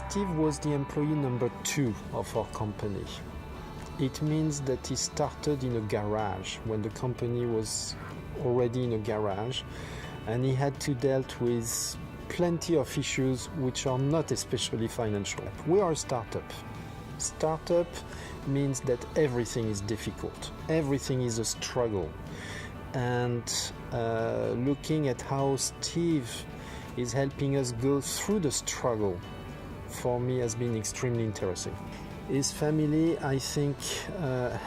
Steve was the employee number 2 of our company. It means that he started in a garage when the company was already in a garage, and he had to deal with plenty of issues which are not especially financial. We are a startup. Startup means that everything is difficult. Everything is a struggle. And looking at how Steve is helping us go through the struggle, for me, has been extremely interesting. His family, I think,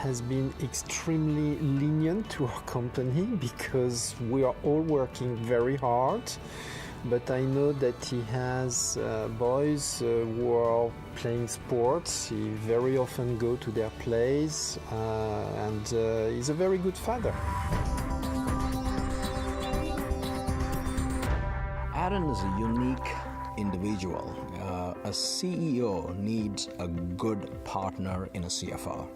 has been extremely lenient to our company because we are all working very hard. But I know that he has boys who are playing sports. He very often go to their plays, and he's a very good father. Aaron is a unique individual. A CEO needs a good partner in a CFO,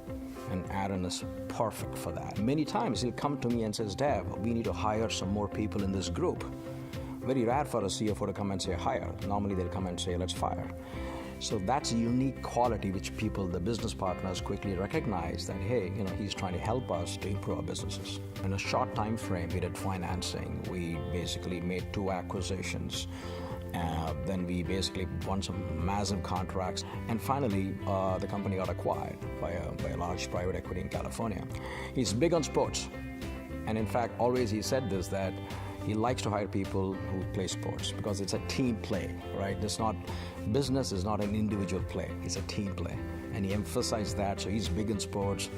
and Aaron is perfect for that. Many times he'll come to me and says, Dev, we need to hire some more people in this group. Very rare for a CFO to come and say hire. Normally they'll come and say let's fire. So that's a unique quality which people, the business partners, quickly recognize that, hey, he's trying to help us to improve our businesses. In a short time frame, we did financing. We basically made 2 acquisitions. Then we basically won some massive contracts. And finally, the company got acquired by a large private equity in California. He's big on sports. And in fact, always he said this, that he likes to hire people who play sports because it's a team play, right? Business is not an individual play, it's a team play. And he emphasized that, so he's big in sports.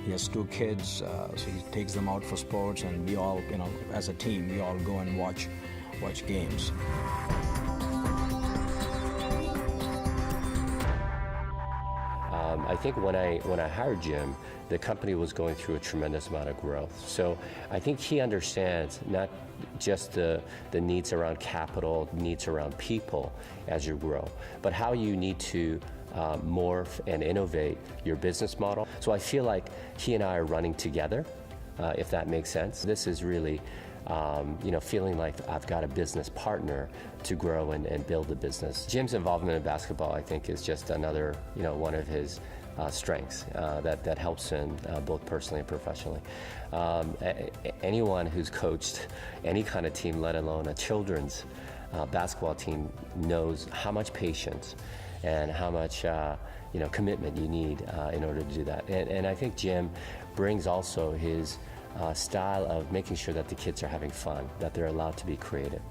He has 2 kids, so he takes them out for sports, and we all, as a team, we all go and watch games. I think when I hired Jim, the company was going through a tremendous amount of growth. So I think he understands not just the needs around capital, needs around people as you grow, but how you need to morph and innovate your business model. So I feel like he and I are running together, if that makes sense. This is really feeling like I've got a business partner to grow and build a business. Jim's involvement in basketball, I think, is just another, one of his strengths that helps him both personally and professionally. Anyone who's coached any kind of team, let alone a children's basketball team, knows how much patience and how much commitment you need in order to do that. And I think Jim brings also his style of making sure that the kids are having fun, that they're allowed to be creative.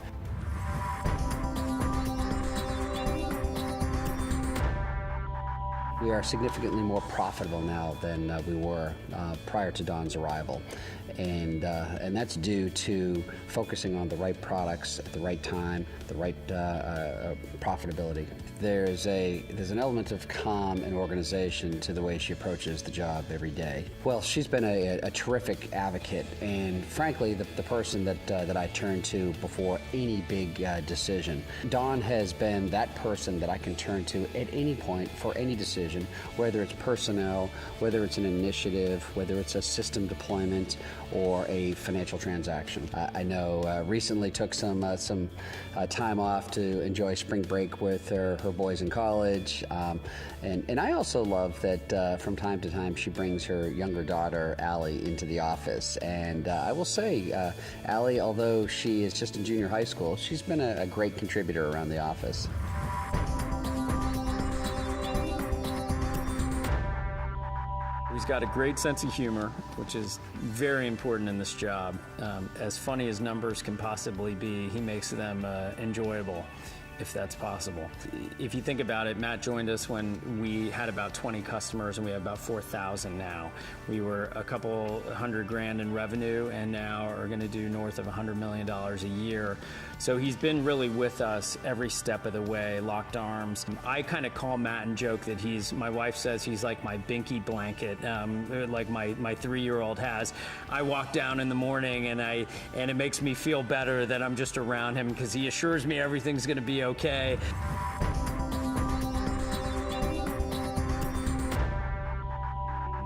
We are significantly more profitable now than we were prior to Don's arrival. And that's due to focusing on the right products at the right time, the right profitability. There's an element of calm and organization to the way she approaches the job every day. Well, she's been a terrific advocate, and frankly, the person that I turn to before any big decision. Dawn has been that person that I can turn to at any point for any decision, whether it's personnel, whether it's an initiative, whether it's a system deployment, or a financial transaction. I know recently took some time off to enjoy spring break with her boys in college, and I also love that from time to time she brings her younger daughter Allie into the office, and I will say Allie, although she is just in junior high school, she's been a great contributor around the office. He's got a great sense of humor, which is very important in this job. As funny as numbers can possibly be, he makes them enjoyable, if that's possible. If you think about it, Matt joined us when we had about 20 customers and we have about 4,000 now. We were a couple $100,000 in revenue and now are going to do north of $100 million a year. So he's been really with us every step of the way, locked arms. I kind of call Matt and joke that my wife says he's like my binky blanket, like my 3-year-old has. I walk down in the morning and it makes me feel better that I'm just around him because he assures me everything's going to be okay.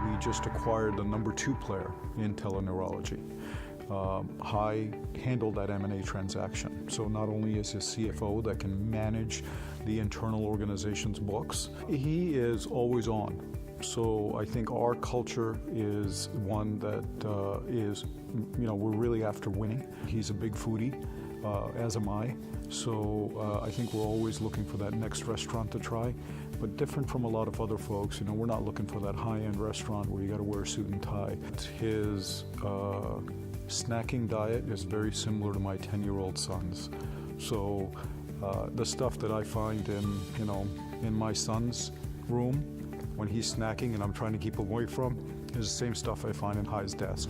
We just acquired the number 2 player in teleneurology. Hai handled that M&A transaction. So not only is he a CFO that can manage the internal organization's books, he is always on. So I think our culture is one that we're really after winning. He's a big foodie, as am I. So I think we're always looking for that next restaurant to try. But different from a lot of other folks, we're not looking for that high-end restaurant where you got to wear a suit and tie. His snacking diet is very similar to my 10-year-old son's. So the stuff that I find in my son's room when he's snacking and I'm trying to keep him away from is the same stuff I find in High's desk.